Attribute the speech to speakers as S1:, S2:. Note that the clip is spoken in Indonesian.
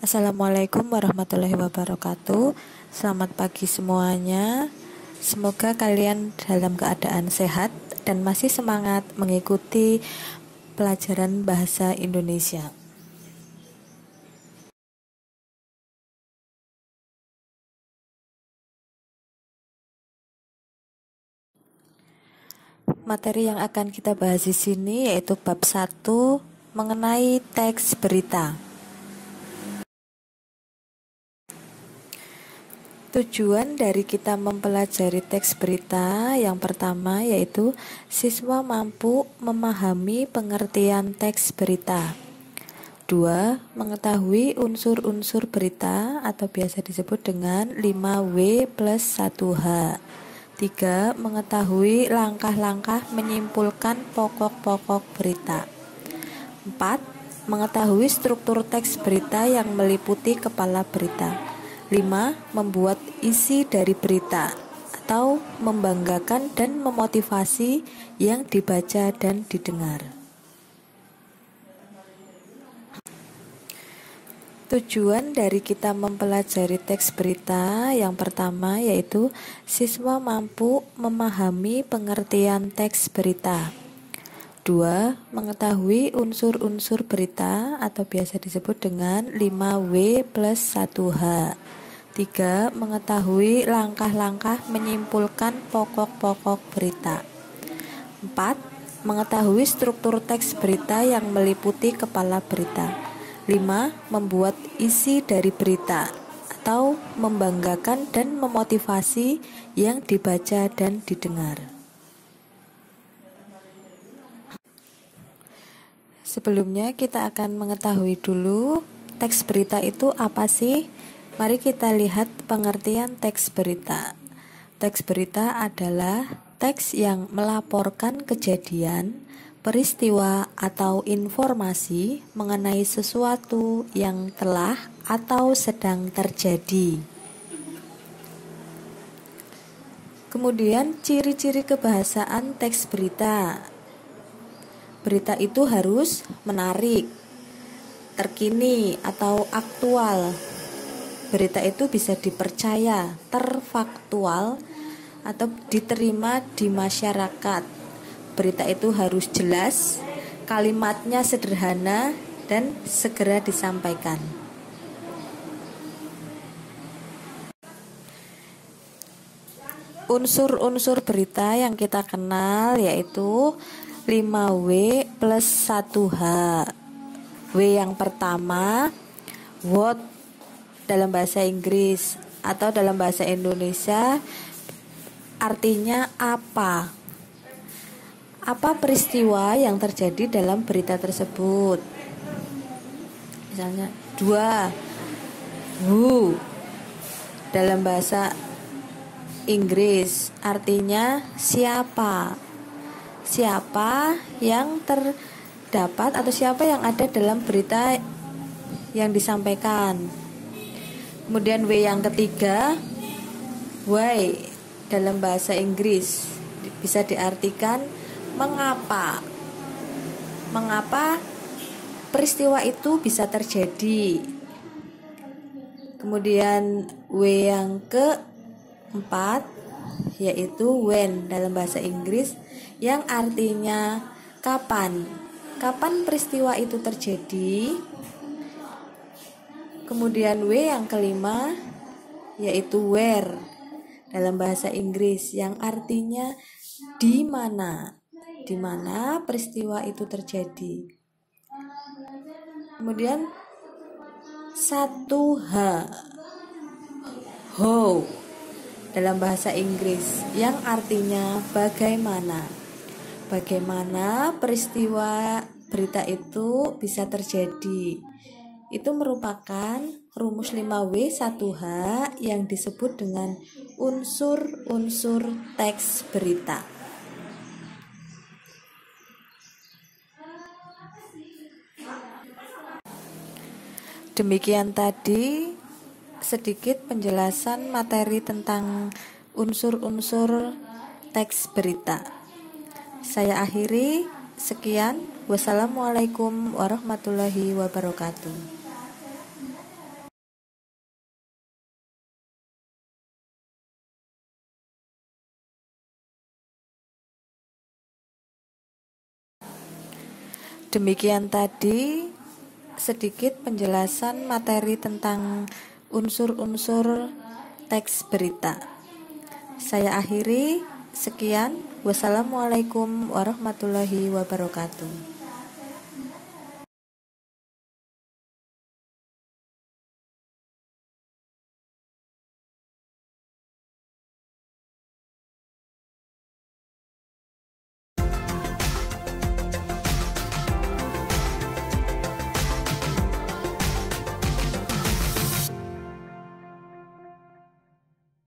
S1: Assalamualaikum warahmatullahi wabarakatuh. Selamat pagi semuanya. Semoga kalian dalam keadaan sehat dan masih semangat mengikuti pelajaran bahasa Indonesia. Materi yang akan kita bahas di sini yaitu bab 1 mengenai teks berita. Tujuan dari kita mempelajari teks berita yang pertama yaitu siswa mampu memahami pengertian teks berita. 2. Mengetahui unsur-unsur berita atau biasa disebut dengan 5W plus 1H. 3. Mengetahui langkah-langkah menyimpulkan pokok-pokok berita. 4. Mengetahui struktur teks berita yang meliputi kepala berita. 5. Membuat isi dari berita atau membanggakan dan memotivasi yang dibaca dan didengar. Tujuan dari kita mempelajari teks berita yang pertama yaitu siswa mampu memahami pengertian teks berita. 2. Mengetahui unsur-unsur berita atau biasa disebut dengan 5W plus 1H. 3. Mengetahui langkah-langkah menyimpulkan pokok-pokok berita. 4. Mengetahui struktur teks berita yang meliputi kepala berita. 5. Membuat isi dari berita atau membanggakan dan memotivasi yang dibaca dan didengar. Sebelumnya kita akan mengetahui dulu teks berita itu apa sih? Mari kita lihat pengertian teks berita. Teks berita adalah teks yang melaporkan kejadian, peristiwa atau informasi mengenai sesuatu yang telah atau sedang terjadi. Kemudian ciri-ciri kebahasaan teks berita. Berita itu harus menarik, terkini atau aktual. Berita itu bisa dipercaya, terfaktual atau diterima di masyarakat. Berita itu harus jelas, kalimatnya sederhana dan segera disampaikan. Unsur-unsur berita yang kita kenal yaitu 5W plus 1H. W yang pertama, what dalam bahasa Inggris atau dalam bahasa Indonesia artinya apa. Apa peristiwa yang terjadi dalam berita tersebut. Misalnya 2. Who dalam bahasa Inggris artinya siapa. Siapa yang terdapat atau siapa yang ada dalam berita yang disampaikan. Kemudian W yang ketiga, why dalam bahasa Inggris bisa diartikan mengapa. Mengapa peristiwa itu bisa terjadi. Kemudian W yang keempat yaitu when dalam bahasa Inggris yang artinya kapan. Kapan peristiwa itu terjadi. Kemudian W yang kelima yaitu where dalam bahasa Inggris yang artinya di mana. Di mana peristiwa itu terjadi. Kemudian 1H how dalam bahasa Inggris yang artinya bagaimana. Bagaimana peristiwa berita itu bisa terjadi. Itu merupakan rumus 5W 1H yang disebut dengan unsur-unsur teks berita. Demikian tadi sedikit penjelasan materi tentang unsur-unsur teks berita. Saya akhiri, sekian. Wassalamualaikum warahmatullahi wabarakatuh. Demikian tadi sedikit penjelasan materi tentang unsur-unsur teks berita. Saya akhiri, sekian. Wassalamualaikum warahmatullahi wabarakatuh.